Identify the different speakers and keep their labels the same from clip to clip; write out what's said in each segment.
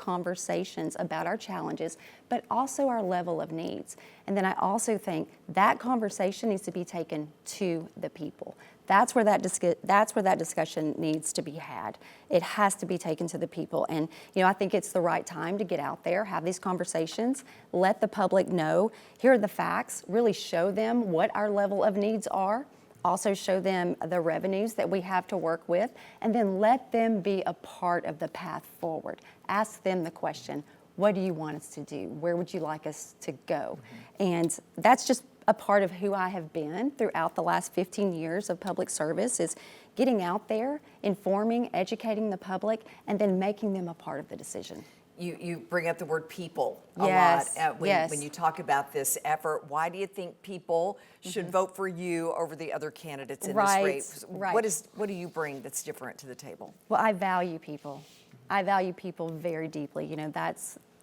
Speaker 1: conversations about our challenges, but also our level of needs. And then I also think that conversation needs to be taken to the people. That's where that discussion needs to be had. It has to be taken to the people. And I think it's the right time to get out there, have these conversations, let the public know, here are the facts, really show them what our level of needs are, also show them the revenues that we have to work with, and then let them be a part of the path forward. Ask them the question, what do you want us to do? Where would you like us to go? And that's just a part of who I have been throughout the last 15 years of public service, is getting out there, informing, educating the public, and then making them a part of the decision.
Speaker 2: You bring up the word people a
Speaker 1: Yes,
Speaker 2: lot when you talk about this effort. Why do you think people should vote for you over the other candidates in this race?
Speaker 1: Right.
Speaker 2: What do you bring that's different to the table?
Speaker 1: Well, I value people. I value people very deeply.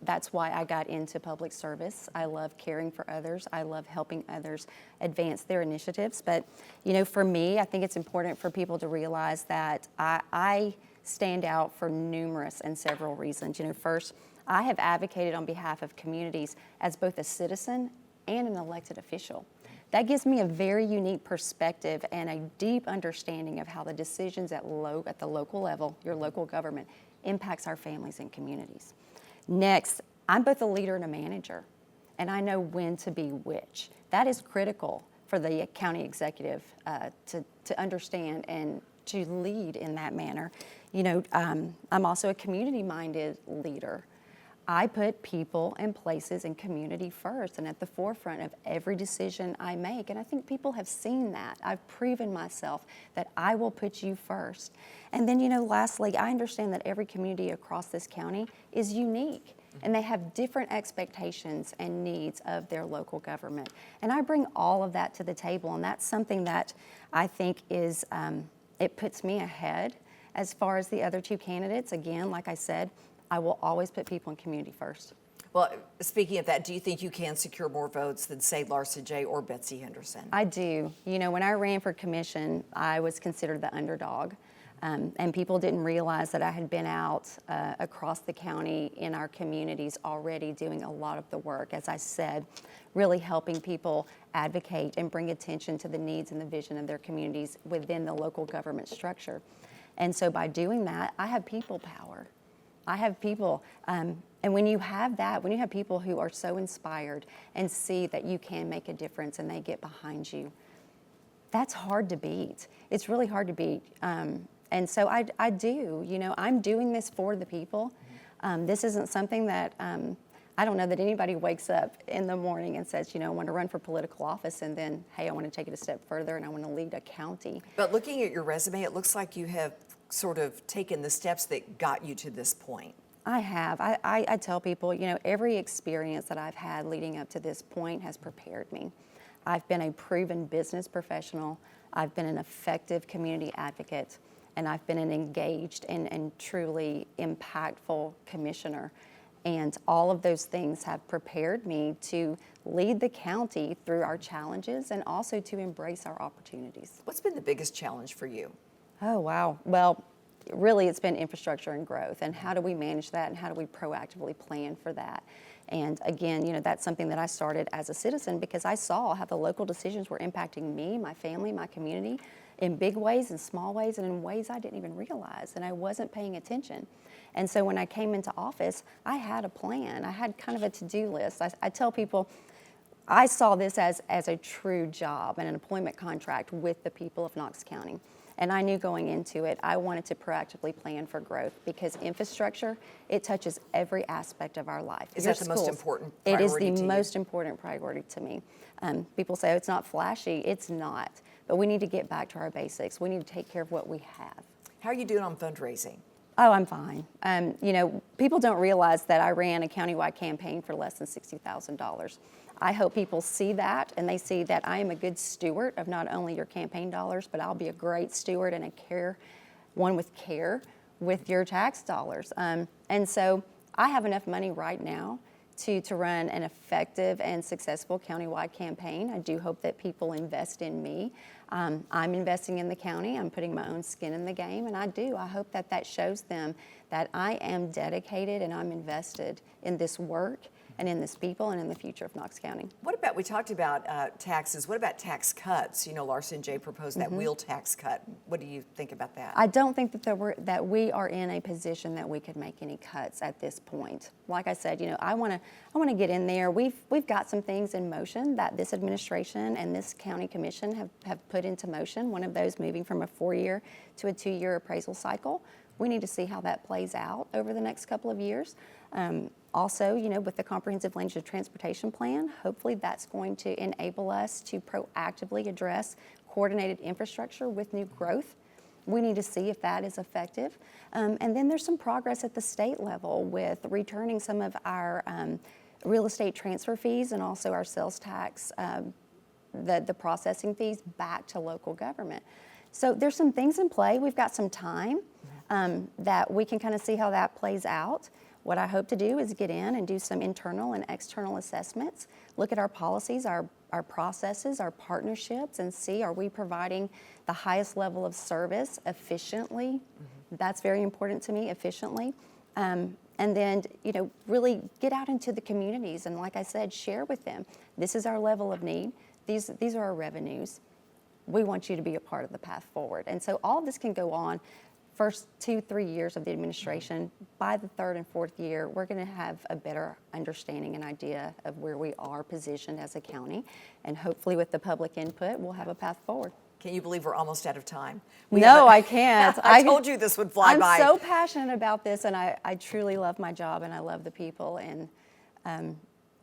Speaker 1: That's why I got into public service. I love caring for others. I love helping others advance their initiatives. But, for me, I think it's important for people to realize that I stand out for numerous and several reasons. First, I have advocated on behalf of communities as both a citizen and an elected official. That gives me a very unique perspective and a deep understanding of how the decisions at the local level, your local government, impacts our families and communities. Next, I'm both a leader and a manager, and I know when to be which. That is critical for the county executive to understand and to lead in that manner. I'm also a community-minded leader. I put people and places and community first and at the forefront of every decision I make. And I think people have seen that. I've proven myself that I will put you first. And then, lastly, I understand that every community across this county is unique. And they have different expectations and needs of their local government. And I bring all of that to the table. And that's something that I think is, it puts me ahead as far as the other two candidates. Again, like I said, I will always put people and community first.
Speaker 2: Well, speaking of that, do you think you can secure more votes than, say, Larsa J. or Betsy Henderson?
Speaker 1: I do. When I ran for commission, I was considered the underdog. And people didn't realize that I had been out across the county in our communities already doing a lot of the work. As I said, really helping people advocate and bring attention to the needs and the vision of their communities within the local government structure. And so by doing that, I have people power. I have people, and when you have that, when you have people who are so inspired and see that you can make a difference and they get behind you, that's hard to beat. It's really hard to beat. And so I do, I'm doing this for the people. This isn't something that, I don't know that anybody wakes up in the morning and says, I want to run for political office and then, hey, I want to take it a step further and I want to lead a county.
Speaker 2: But looking at your resume, it looks like you have sort of taken the steps that got you to this point.
Speaker 1: I have. I tell people, every experience that I've had leading up to this point has prepared me. I've been a proven business professional. I've been an effective community advocate, and I've been an engaged and truly impactful commissioner. And all of those things have prepared me to lead the county through our challenges and also to embrace our opportunities.
Speaker 2: What's been the biggest challenge for you?
Speaker 1: Oh, wow. Well, really it's been infrastructure and growth, and how do we manage that and how do we proactively plan for that? And again, that's something that I started as a citizen because I saw how the local decisions were impacting me, my family, my community in big ways and small ways and in ways I didn't even realize, and I wasn't paying attention. And so when I came into office, I had a plan. I had kind of a to-do list. I tell people, I saw this as a true job and an employment contract with the people of Knox County. And I knew going into it, I wanted to proactively plan for growth because infrastructure, it touches every aspect of our life.
Speaker 2: Is that the most important priority to you?
Speaker 1: It is the most important priority to me. People say, oh, it's not flashy. It's not. But we need to get back to our basics. We need to take care of what we have.
Speaker 2: How are you doing on fundraising?
Speaker 1: Oh, I'm fine. People don't realize that I ran a countywide campaign for less than $60,000. I hope people see that and they see that I am a good steward of not only your campaign dollars, but I'll be a great steward and one with care with your tax dollars. And so I have enough money right now to run an effective and successful countywide campaign. I do hope that people invest in me. I'm investing in the county. I'm putting my own skin in the game, and I hope that that shows them that I am dedicated and I'm invested in this work and in this people and in the future of Knox County.
Speaker 2: What about, we talked about taxes, what about tax cuts? You know, Larson J. proposed that wheel tax cut. What do you think about that?
Speaker 1: I don't think that we are in a position that we could make any cuts at this point. Like I said, you know, I want to get in there. We've got some things in motion that this administration and this county commission have put into motion. One of those moving from a 4-year to a 2-year appraisal cycle. We need to see how that plays out over the next couple of years. Also, you know, with the Comprehensive Land Use Transportation Plan, hopefully that's going to enable us to proactively address coordinated infrastructure with new growth. We need to see if that is effective. And then there's some progress at the state level with returning some of our real estate transfer fees and also our sales tax, the processing fees back to local government. So there's some things in play. We've got some time that we can kind of see how that plays out. What I hope to do is get in and do some internal and external assessments, look at our policies, our processes, our partnerships, and see, are we providing the highest level of service efficiently? That's very important to me, efficiently. And then, you know, really get out into the communities and, like I said, share with them. This is our level of need. These are our revenues. We want you to be a part of the path forward. And so all of this can go on. First 2-3 years of the administration, by the 3rd and 4th year, we're going to have a better understanding and idea of where we are positioned as a county. And hopefully with the public input, we'll have a path forward.
Speaker 2: Can you believe we're almost out of time?
Speaker 1: I can't.
Speaker 2: I told you this would fly by.
Speaker 1: I'm so passionate about this, and I truly love my job, and I love the people, and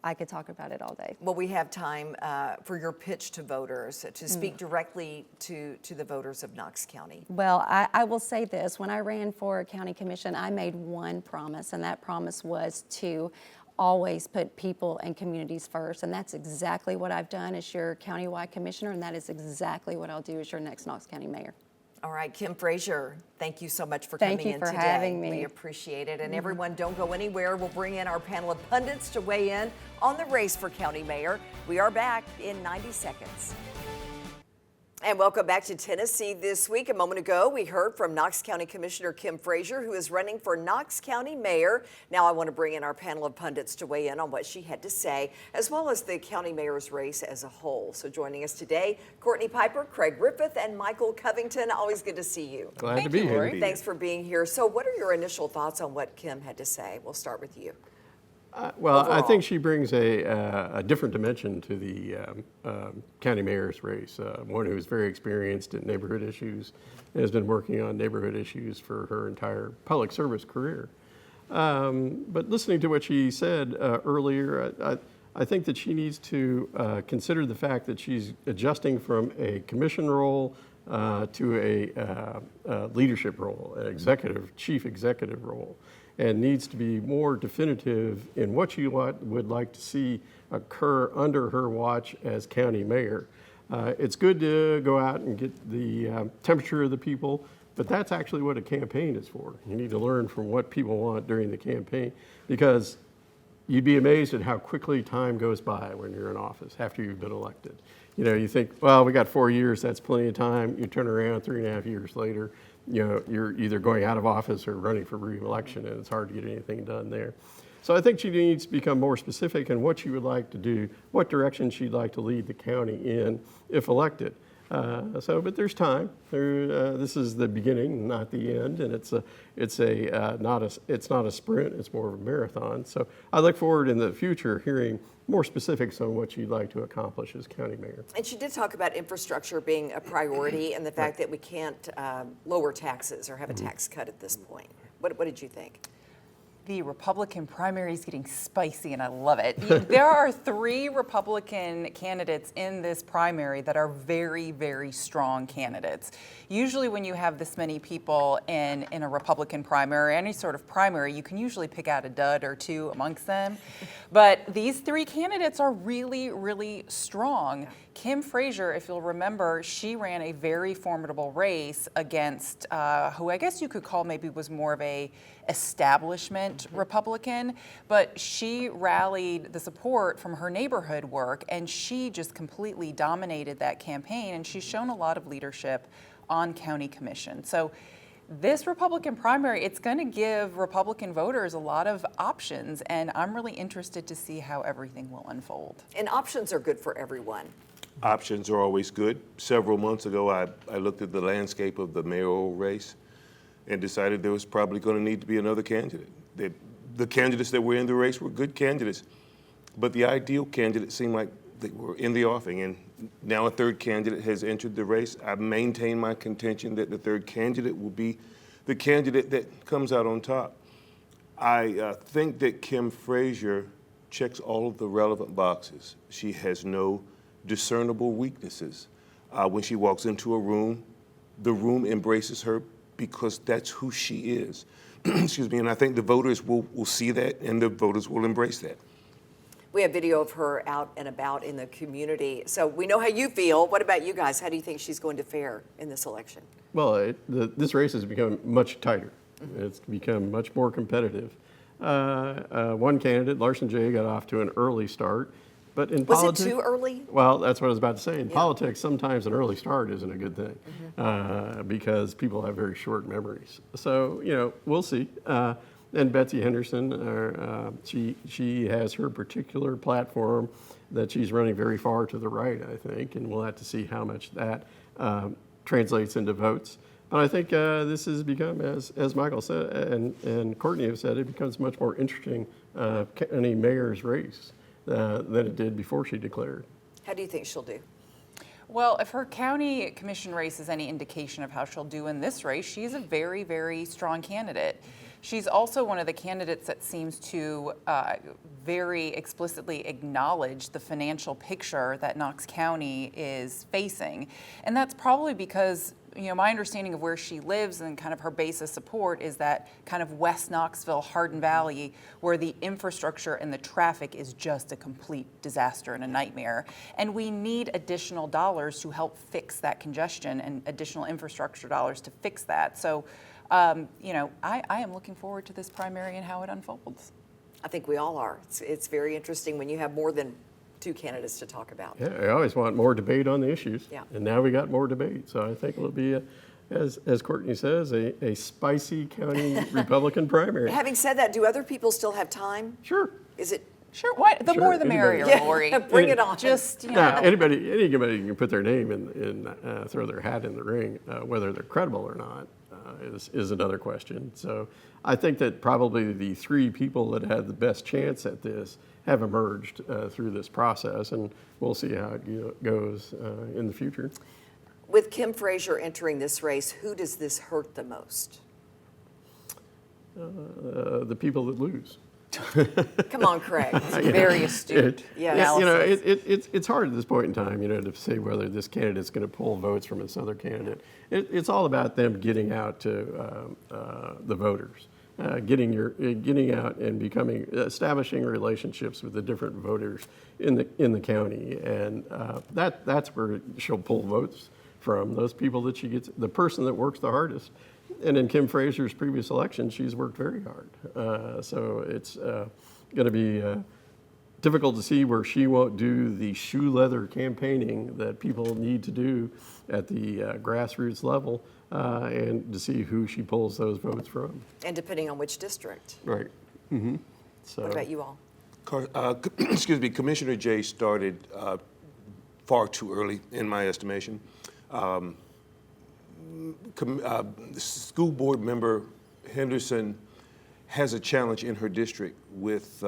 Speaker 1: I could talk about it all day.
Speaker 2: Well, we have time for your pitch to voters, to speak directly to the voters of Knox County.
Speaker 1: Well, I will say this. When I ran for county commission, I made one promise, and that promise was to always put people and communities first, and that's exactly what I've done as your countywide commissioner, and that is exactly what I'll do as your next Knox County mayor.
Speaker 2: All right, Kim Frazier, thank you so much for coming in today.
Speaker 1: Thank you for having me.
Speaker 2: We appreciate it. And everyone, don't go anywhere. We'll bring in our panel of pundits to weigh in on the race for county mayor. We are back in 90 seconds. And welcome back to Tennessee this week. A moment ago, we heard from Knox County Commissioner Kim Frazier, who is running for Knox County Mayor. Now I want to bring in our panel of pundits to weigh in on what she had to say, as well as the county mayor's race as a whole. So joining us today, Courtney Piper, Craig Griffith, and Michael Covington. Always good to see you.
Speaker 3: Glad to be here.
Speaker 2: Thanks for being here. So what are your initial thoughts on what Kim had to say? We'll start with you.
Speaker 3: Well,
Speaker 2: Overall.
Speaker 3: I think she brings a different dimension to the county mayor's race. One who's very experienced in neighborhood issues and has been working on neighborhood issues for her entire public service career. But listening to what she said earlier, I think that she needs to consider the fact that she's adjusting from a commission role to a leadership role, an chief executive role, and needs to be more definitive in what she would like to see occur under her watch as county mayor. It's good to go out and get the temperature of the people, but that's actually what a campaign is for. You need to learn from what people want during the campaign, because you'd be amazed at how quickly time goes by when you're in office after you've been elected. You know, you think, well, we got 4 years, that's plenty of time. You turn around 3.5 years later, you know, you're either going out of office or running for re-election, and it's hard to get anything done there. So I think she needs to become more specific in what she would like to do, what direction she'd like to lead the county in if elected. But there's time. This is the beginning, not the end, and it's not a sprint. It's more of a marathon. So I look forward in the future hearing more specifics on what you'd like to accomplish as county mayor.
Speaker 2: And she did talk about infrastructure being a priority and the fact that we can't lower taxes or have a tax cut at this point. What did you think?
Speaker 4: The Republican primary is getting spicy, and I love it. There are 3 Republican candidates in this primary that are very, very strong candidates. Usually when you have this many people in a Republican primary, any sort of primary, you can usually pick out a dud or 2 amongst them. But these 3 candidates are really, really strong. Kim Frazier, if you'll remember, she ran a very formidable race against who I guess you could call maybe was more of a establishment not Republican, but she rallied the support from her neighborhood work, and she just completely dominated that campaign, and she's shown a lot of leadership on county commission. So this Republican primary, it's going to give Republican voters a lot of options, and I'm really interested to see how everything will unfold.
Speaker 2: And options are good for everyone.
Speaker 5: Options are always good. Several months ago, I looked at the landscape of the mayoral race and decided there was probably going to need to be another candidate. The candidates that were in the race were good candidates, but the ideal candidate seemed like they were in the offing, and now a third candidate has entered the race. I've maintained my contention that the third candidate will be the candidate that comes out on top. I think that Kim Frazier checks all of the relevant boxes. She has no discernible weaknesses. When she walks into a room, the room embraces her because that's who she is. Excuse me, and I think the voters will see that, and the voters will embrace that.
Speaker 2: We have video of her out and about in the community. So we know how you feel. What about you guys? How do you think she's going to fare in this election?
Speaker 3: Well, this race has become much tighter. It's become much more competitive. One candidate, Larson J., got off to an early start. But in
Speaker 2: Was
Speaker 3: politics,
Speaker 2: it too early?
Speaker 3: Well, that's what I was about to say. In politics, sometimes an early start isn't a good thing because people have very short memories. So, we'll see. And Betsy Henderson, she has her particular platform that she's running very far to the right, I think, and we'll have to see how much that translates into votes. But I think this has become, as Michael said and Courtney have said, it becomes much more interesting county mayor's race than it did before she declared.
Speaker 2: How do you think she'll do?
Speaker 4: Well, if her county commission race is any indication of how she'll do in this race, she's a very, very strong candidate. She's also one of the candidates that seems to very explicitly acknowledge the financial picture that Knox County is facing. And that's probably because, my understanding of where she lives and kind of her base of support is that kind of West Knoxville, Hardin Valley, where the infrastructure and the traffic is just a complete disaster and a nightmare. And we need additional dollars to help fix that congestion and additional infrastructure dollars to fix that. So, I am looking forward to this primary and how it unfolds.
Speaker 2: I think we all are. It's very interesting when you have more than two candidates to talk about.
Speaker 3: Yeah, I always want more debate on the issues.
Speaker 2: Yeah.
Speaker 3: And now we got more debate. So I think it'll be, as Courtney says, a spicy county Republican primary.
Speaker 2: Having said that, do other people still have time?
Speaker 3: Sure.
Speaker 2: Is it?
Speaker 4: Sure, why? The
Speaker 3: Sure,
Speaker 4: more the
Speaker 3: anybody.
Speaker 4: merrier,
Speaker 2: Yeah,
Speaker 4: Lori.
Speaker 2: bring it on.
Speaker 4: Just,
Speaker 3: Now, anybody can put their name in throw their hat in the ring. Whether they're credible or not is another question. So I think that probably the three people that had the best chance at this have emerged through this process, and we'll see how it goes in the future.
Speaker 2: With Kim Frazier entering this race, who does this hurt the most?
Speaker 3: The people that lose.
Speaker 2: Come on, Craig.
Speaker 4: very astute.
Speaker 3: It's hard at this point in time, to say whether this candidate's going to pull votes from this other candidate. It's all about them getting out to the voters, getting out and establishing relationships with the different voters in the county, and that's where she'll pull votes from. Those people that she gets, the person that works the hardest. And in Kim Frazier's previous election, she's worked very hard. So it's going to be difficult to see where she won't do the shoe leather campaigning that people need to do at the grassroots level and to see who she pulls those votes from.
Speaker 2: And depending on which district.
Speaker 3: Right. Mm-hmm. So.
Speaker 2: What about you all?
Speaker 5: Excuse me, Commissioner Jay started far too early, in my estimation. School board member Henderson has a challenge in her district with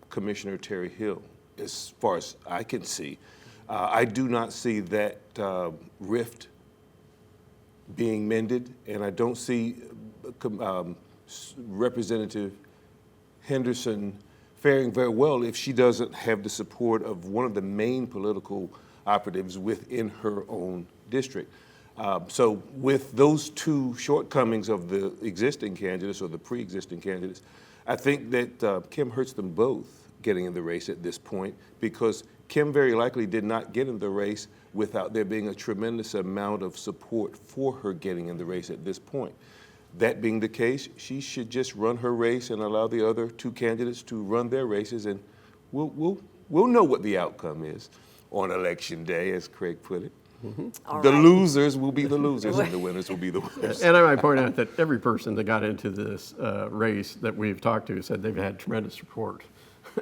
Speaker 5: Commissioner Terry Hill, as far as I can see. I do not see that rift being mended, and I don't see Representative Henderson faring very well if she doesn't have the support of one of the main political operatives within her own district. So with those two shortcomings of the existing candidates or the pre-existing candidates, I think that Kim hurts them both getting in the race at this point, because Kim very likely did not get in the race without there being a tremendous amount of support for her getting in the race at this point. That being the case, she should just run her race and allow the other two candidates to run their races, and we'll know what the outcome is on election day, as Craig put it. The losers will be the losers, and the winners will be the winners.
Speaker 3: And I might point out that every person that got into this race that we've talked to said they've had tremendous support,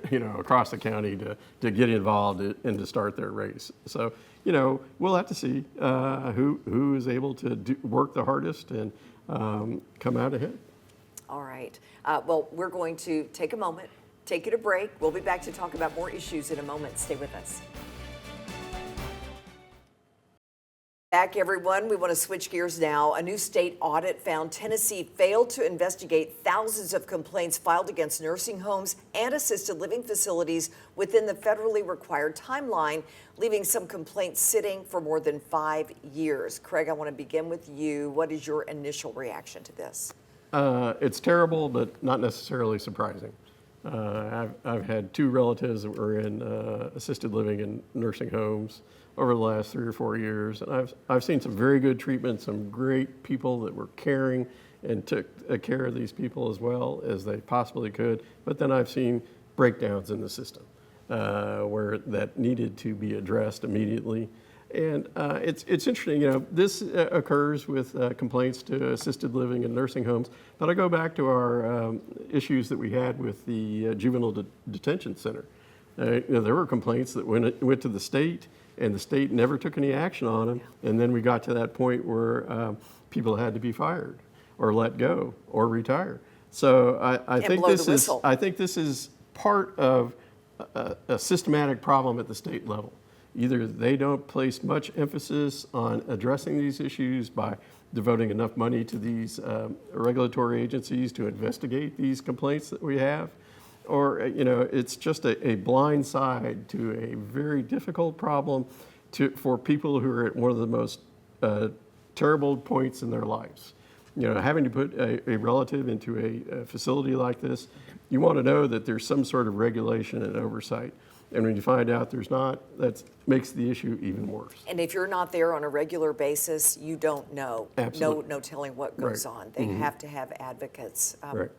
Speaker 3: across the county to get involved and to start their race. So, we'll have to see who is able to work the hardest and come out ahead.
Speaker 2: All right. Well, we're going to take a moment, take it a break. We'll be back to talk about more issues in a moment. Stay with us. Back, everyone. We want to switch gears now. A new state audit found Tennessee failed to investigate thousands of complaints filed against nursing homes and assisted living facilities within the federally required timeline, leaving some complaints sitting for more than 5 years. Craig, I want to begin with you. What is your initial reaction to this?
Speaker 3: It's terrible, but not necessarily surprising. I've had 2 relatives that were in assisted living and nursing homes over the last 3 or 4 years, and I've seen some very good treatment, some great people that were caring and took care of these people as well as they possibly could. But then I've seen breakdowns in the system where that needed to be addressed immediately. And it's interesting, this occurs with complaints to assisted living and nursing homes. But I go back to our issues that we had with the juvenile detention center. There were complaints that went to the state, and the state never took any action on them. And then we got to that point where people had to be fired or let go or retire. So I think this is part of a systematic problem at the state level. Either they don't place much emphasis on addressing these issues by devoting enough money to these regulatory agencies to investigate these complaints that we have, or it's just a blind side to a very difficult problem for people who are at one of the most terrible points in their lives. Having to put a relative into a facility like this, you want to know that there's some sort of regulation and oversight. And when you find out there's not, that makes the issue even worse.
Speaker 2: And if you're not there on a regular basis, you don't know.
Speaker 3: Absolutely.
Speaker 2: No telling what goes on. They have to have advocates.
Speaker 3: Right.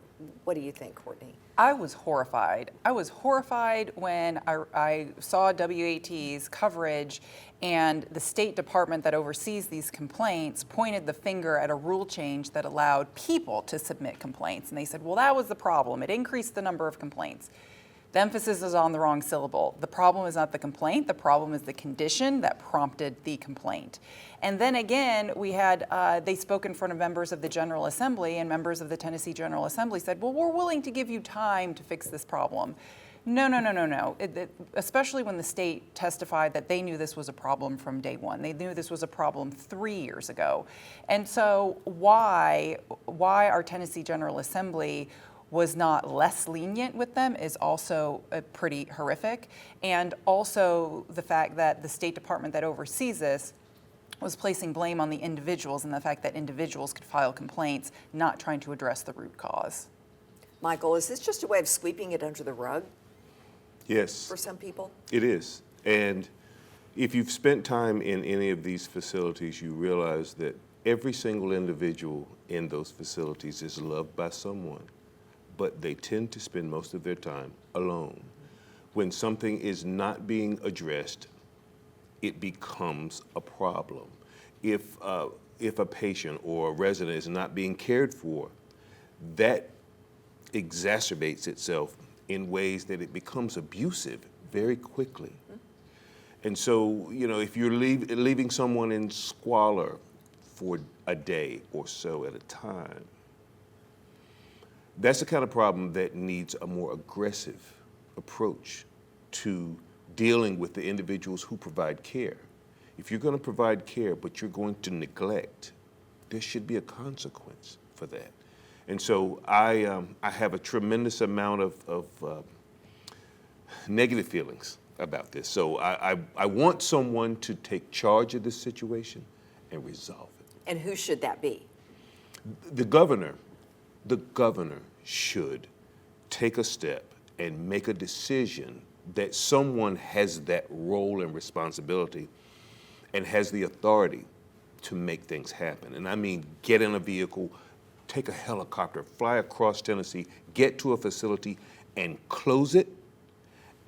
Speaker 2: What do you think, Courtney?
Speaker 4: I was horrified. I was horrified when I saw WAT's coverage and the State Department that oversees these complaints pointed the finger at a rule change that allowed people to submit complaints. And they said, well, that was the problem. It increased the number of complaints. The emphasis is on the wrong syllable. The problem is not the complaint. The problem is the condition that prompted the complaint. And then again, we had, they spoke in front of members of the General Assembly, and members of the Tennessee General Assembly said, well, we're willing to give you time to fix this problem. No. Especially when the state testified that they knew this was a problem from day one. They knew this was a problem 3 years ago. And so why our Tennessee General Assembly was not less lenient with them is also pretty horrific. And also the fact that the State Department that oversees this was placing blame on the individuals and the fact that individuals could file complaints, not trying to address the root cause.
Speaker 2: Michael, is this just a way of sweeping it under the rug?
Speaker 5: Yes.
Speaker 2: For some people?
Speaker 5: It is. And if you've spent time in any of these facilities, you realize that every single individual in those facilities is loved by someone, but they tend to spend most of their time alone. When something is not being addressed, it becomes a problem. If a patient or a resident is not being cared for, that exacerbates itself in ways that it becomes abusive very quickly. And so, if you're leaving someone in squalor for a day or so at a time, that's the kind of problem that needs a more aggressive approach to dealing with the individuals who provide care. If you're going to provide care, but you're going to neglect, there should be a consequence for that. And so I have a tremendous amount of negative feelings about this. So I want someone to take charge of this situation and resolve it.
Speaker 2: And who should that be?
Speaker 5: The governor should take a step and make a decision that someone has that role and responsibility and has the authority to make things happen. And I mean, get in a vehicle, take a helicopter, fly across Tennessee, get to a facility and close it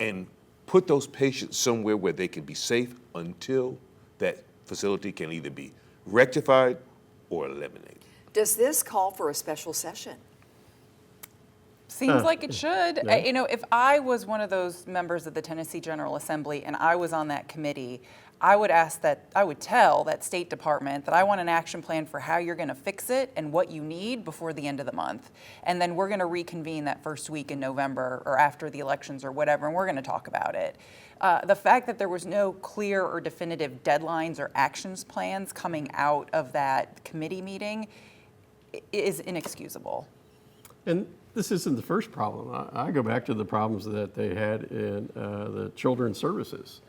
Speaker 5: and put those patients somewhere where they can be safe until that facility can either be rectified or eliminated.
Speaker 2: Does this call for a special session?
Speaker 4: Seems like it should. You know, if I was one of those members of the Tennessee General Assembly and I was on that committee, I would tell that State Department that I want an action plan for how you're going to fix it and what you need before the end of the month. And then we're going to reconvene that first week in November or after the elections or whatever, and we're going to talk about it. The fact that there was no clear or definitive deadlines or actions plans coming out of that committee meeting is inexcusable.
Speaker 3: And this isn't the first problem. I go back to the problems that they had in the children's services,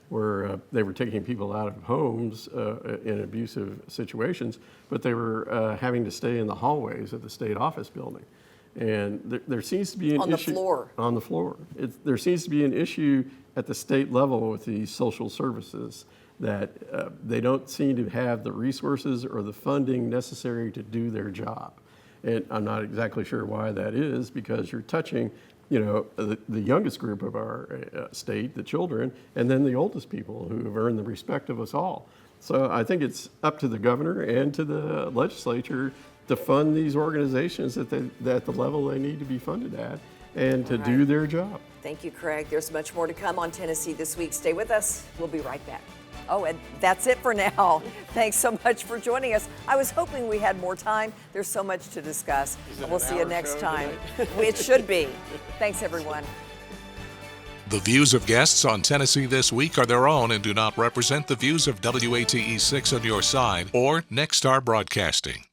Speaker 3: where they were taking people out of homes in abusive situations, but they were having to stay in the hallways of the state office building. And there seems to be an issue. On the floor. There seems to be an issue at the state level with these social services that they don't seem to have the resources or the funding necessary to do their job. And I'm not exactly sure why that is, because you're touching, you know, the youngest group of our state, the children, and then the oldest people who have earned the respect of us all. So I think it's up to the governor and to the legislature to fund these organizations at the level they need to be funded at and to do their job.
Speaker 2: Thank you, Craig. There's much more to come on Tennessee this week. Stay with us. We'll be right back. Oh, and that's it for now. Thanks so much for joining us. I was hoping we had more time. There's so much to discuss. We'll see you next time. It should be. Thanks, everyone.
Speaker 6: The views of guests on Tennessee This Week are their own and do not represent the views of WATE 6 on your side or Nexstar Broadcasting.